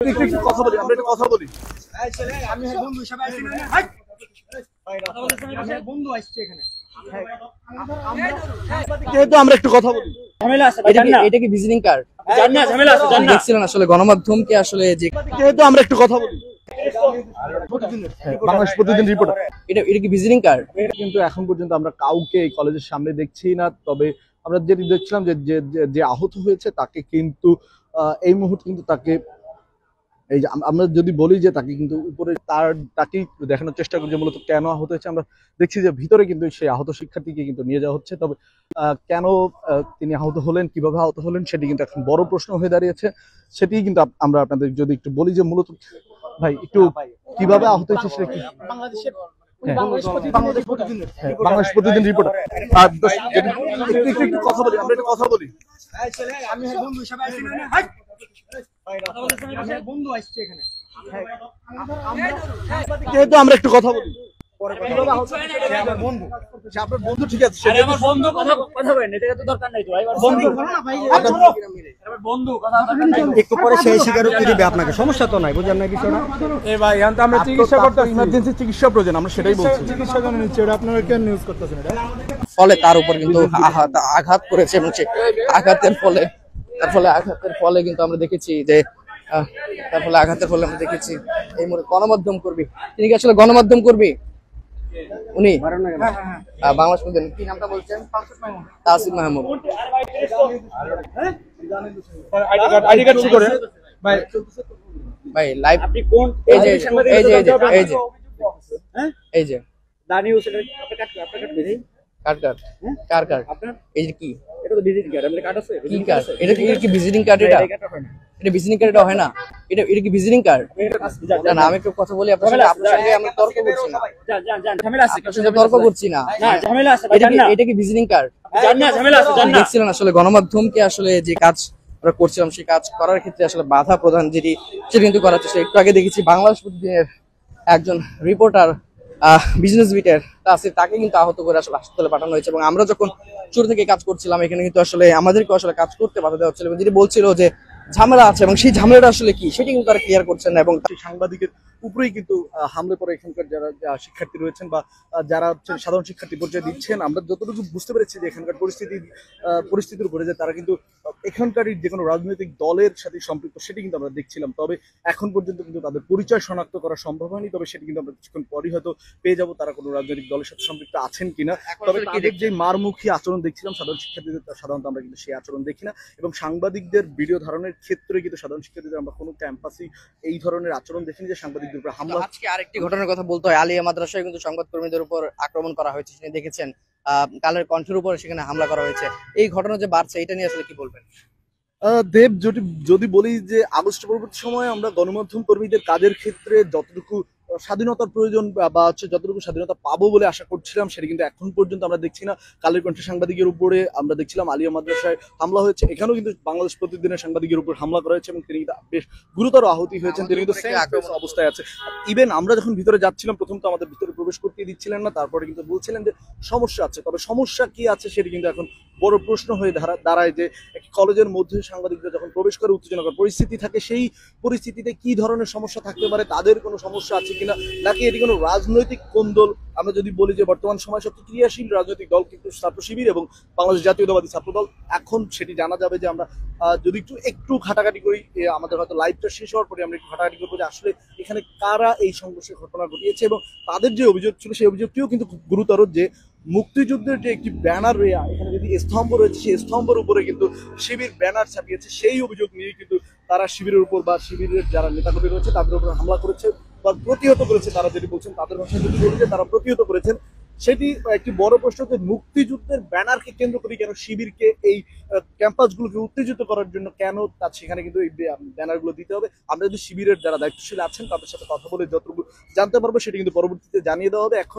একটু কথা বলি, আমরা একটু কথা বলি। যেহেতু আমরা একটু কথা বলি, এটা কি ভিজিটিং কার্ড? দেখছিলেন আসলে গণমাধ্যমকে আসলে যে যেহেতু আমরা একটু কথা বলি। বাংলাদেশ প্রতিদিন রিপোর্টার। এটা কি ভিজিটিং কার্ড? কিন্তু এখন পর্যন্ত আমরা কাউকে এই কলেজের সামনে দেখছি না। তবে আমরা যেটি দেখছিলাম যে আহত হয়েছে তাকে কিন্তু এই মুহূর্তে কিন্তু তাকে এই যে আমরা যদি বলি যে তাকে কিন্তু উপরে তাকেই দেখানোর চেষ্টা করি যে মূলত কেন আহত হয়েছে। আমরা দেখছি যে ভিতরে কিন্তু সেই আহত শিক্ষার্থীকে কিন্তু নিয়ে যাওয়া হচ্ছে। তবে কেন তিনি আহত হলেন, কিভাবে আহত হলেন সেটি কিন্তু এখন বড় প্রশ্ন হয়ে দাঁড়িয়েছে। সেটি কিন্তু আমরা আপনাদের যদি একটু বলি যে মূলত ভাই একটু কিভাবে আহত হয়েছে সেটা কি বাংলাদেশ প্রতিদিন রিপোর্টার। একটু কথা বলি, আমরা একটু কথা বলি। যেহেতু আমরা একটু কথা বলি, আপনার বন্ধু ঠিক আছে, একটু পরে সেই স্বীকারোক্তি দিবে আপনাকে, সমস্যা তো নাই, বুঝলেন না বিষয়টা? ভাই আমরা চিকিৎসা করতে ইমার্জেন্সি চিকিৎসা প্রয়োজন, আমরা সেটাই বলছি। চিকিৎসা জন্য নিচ্ছে, এটা আপনারা কেন নিউজ করতেছেন? এটা ফলে তার উপর কিন্তু আঘাত করেছে এবং সে আঘাতের ফলে কিন্তু আমরা দেখেছি যে আঘাতের ফলে আমরা দেখেছি এই মুহূর্তে গণমাধ্যম কর্মী, তিনি কি আসলে গণমাধ্যম কর্মী? উনি বাংলাদেশ প্রতিদিন, কি নামটা বলছেন? তাসিম মাহমুদ। ভাই লাইভ এই যে এই যে কি ভিজিটিং কার্ড? এটা ভিজিটিং কার্ড হয় না, এটা কি ভিজিটিং কার্ড? না, আমি একটু কথা বলি আপনার সঙ্গে আমি তর্ক করছি না। এটা কি ভিজিটিং কার্ড? দেখছিলেন আসলে গণমাধ্যমকে আসলে যে কাজ আমরা করছিলাম সেই কাজ করার ক্ষেত্রে আসলে বাধা প্রদান সেটা কিন্তু করার চেষ্টা। একটু আগে দেখেছি বাংলাদেশ প্রতিদিনের একজন রিপোর্টার বিজনেস বিটের তাকে কিন্তু আহত করে আসলে হাসপাতালে পাঠানো হয়েছে। এবং আমরা যখন শুরু থেকে কাজ করছিলাম এখানে কিন্তু আসলে আমাদেরকে আসলে কাজ করতে বাধা দেওয়া হচ্ছিল এবং যেটি বলছিল যে ঝামেলা আছে এবং সেই ঝামেলাটা আসলে কি সেটি কিন্তু তারা ক্লিয়ার করছেন না। এবং সাংবাদিকের উপরেই কিন্তু হামলে পরে এখানকার যারা শিক্ষার্থী রয়েছেন বা যারা সাধারণ শিক্ষার্থী পর্যায়ে দিচ্ছেন, আমরা যতটুকু বুঝতে পেরেছি যে এখানকার পরিস্থিতির উপরে যে তারা কিন্তু এখানকার যে কোনো রাজনৈতিক দলের সাথে সম্পৃক্ত সেটি কিন্তু আমরা দেখছিলাম। তবে এখন পর্যন্ত কিন্তু তাদের পরিচয় শনাক্ত করা সম্ভব হয়নি। তবে সেটি কিন্তু আমরা কিছুক্ষণ পরই হয়তো পেয়ে যাবো তারা কোনো রাজনৈতিক দলের সাথে সম্পৃক্ত আছেন কিনা। তবে তাদের যে মারমুখী আচরণ দেখছিলাম সাধারণ শিক্ষার্থীদের, সাধারণত আমরা কিন্তু সেই আচরণ দেখি না। এবং সাংবাদিকদের ভিডিও ধারণের ক্ষেত্রে কিন্তু সাধারণ শিক্ষার্থীদের আমরা কোনো ক্যাম্পাসেই এই ধরনের আচরণ দেখিনি যে সাংবাদিকদের উপর হামলা। আজকে আরেকটি ঘটনার কথা বলতে হয়, আলিয়া মাদ্রাসায় কিন্তু সংবাদকর্মীদের উপর আক্রমণ করা হয়েছে, সেটা দেখেছেন। কালের কণ্ঠের উপর সেখানে হামলা করা হয়েছে। এই ঘটনা যে বাড়ছে এটা নিয়ে আসলে কি বলবেন? দেব, যদি বলি যে আগস্ট পরবর্তী সময়ে আমরা গণমাধ্যম কর্মীদের কাজের ক্ষেত্রে যতটুকু স্বাধীনতার প্রয়োজন বা যতটুকু স্বাধীনতা পাবো বলে আশা করছিলাম সেটা কিন্তু এখন পর্যন্ত আমরা দেখছি না। কালের কণ্ঠে সাংবাদিকের উপরে আমরা দেখছিলাম আলিয়া মাদ্রাসায় হামলা হয়েছে, এখানেও কিন্তু বাংলাদেশ প্রতিদিনের সাংবাদিকের উপর হামলা করা হয়েছে এবং তিনি বেশ গুরুতর আহতি হয়েছেন। তিনি কিন্তু অবস্থায় আছে। ইভেন আমরা যখন ভিতরে যাচ্ছিলাম প্রথম তো আমাদের ভিতরে প্রবেশ করতে দিচ্ছিলেন না, তারপরে কিন্তু বলছিলেন যে সমস্যা আছে। তবে সমস্যা কি আছে সেটি কিন্তু এখন বড় প্রশ্ন হয়ে দাঁড়ায় যে একটি কলেজের মধ্যে সাংবাদিকরা যখন প্রবেশ করে উত্তেজনাকর পরিস্থিতি থাকে, সেই পরিস্থিতিতে কি ধরনের সমস্যা থাকতে পারে, তাদের কোনো সমস্যা আছে কিনা, নাকি এটি কোনো রাজনৈতিক কোন্দল। আমরা যদি বলি যে বর্তমান সময় সবচেয়ে ক্রিয়াশীল রাজনৈতিক দল কিন্তু ছাত্র শিবির এবং বাংলাদেশ জাতীয়তাবাদী ছাত্র দল। এখন সেটি জানা যাবে যে আমরা যদি একটু ঘাটাঘাটি করি, আমাদের হয়তো লাইভটা শেষ হওয়ার পরে আমরা একটু ঘাটাঘাটি করবো যে আসলে এখানে কারা এই সংঘর্ষের ঘটনা ঘটিয়েছে এবং তাদের যে অভিযোগ ছিল সেই অভিযোগটিও কিন্তু খুব গুরুতর যে মুক্তিযুদ্ধের যে একটি ব্যানার এখানে যদি স্তম্ভ রয়েছে সেই স্তম্ভের উপরে কিন্তু শিবির ব্যানার ছাপিয়েছে। সেই অভিযোগ নিয়ে কিন্তু তারা শিবিরের উপর বা শিবিরের যারা নেতাকর্মী রয়েছে তাদের উপর হামলা করেছে বা প্রতিহত করেছে। তারা যেটি বলছেন তাদের ভাষায় যদি বলি যে তারা প্রতিহত করেছেন, সেটি একটি বড় প্রশ্ন যে মুক্তিযুদ্ধের ব্যানারকে কেন্দ্র করে কেন শিবিরকে এই ক্যাম্পাসগুলোকে উত্তেজিত করার জন্য কেন তার সেখানে কিন্তু এই ব্যানারগুলো দিতে হবে। আমরা যদি শিবিরের যারা দায়িত্বশীল আছেন তাদের সাথে কথা বলে যতটুকু জানতে পারবো সেটি কিন্তু পরবর্তীতে জানিয়ে দেওয়া হবে। এখন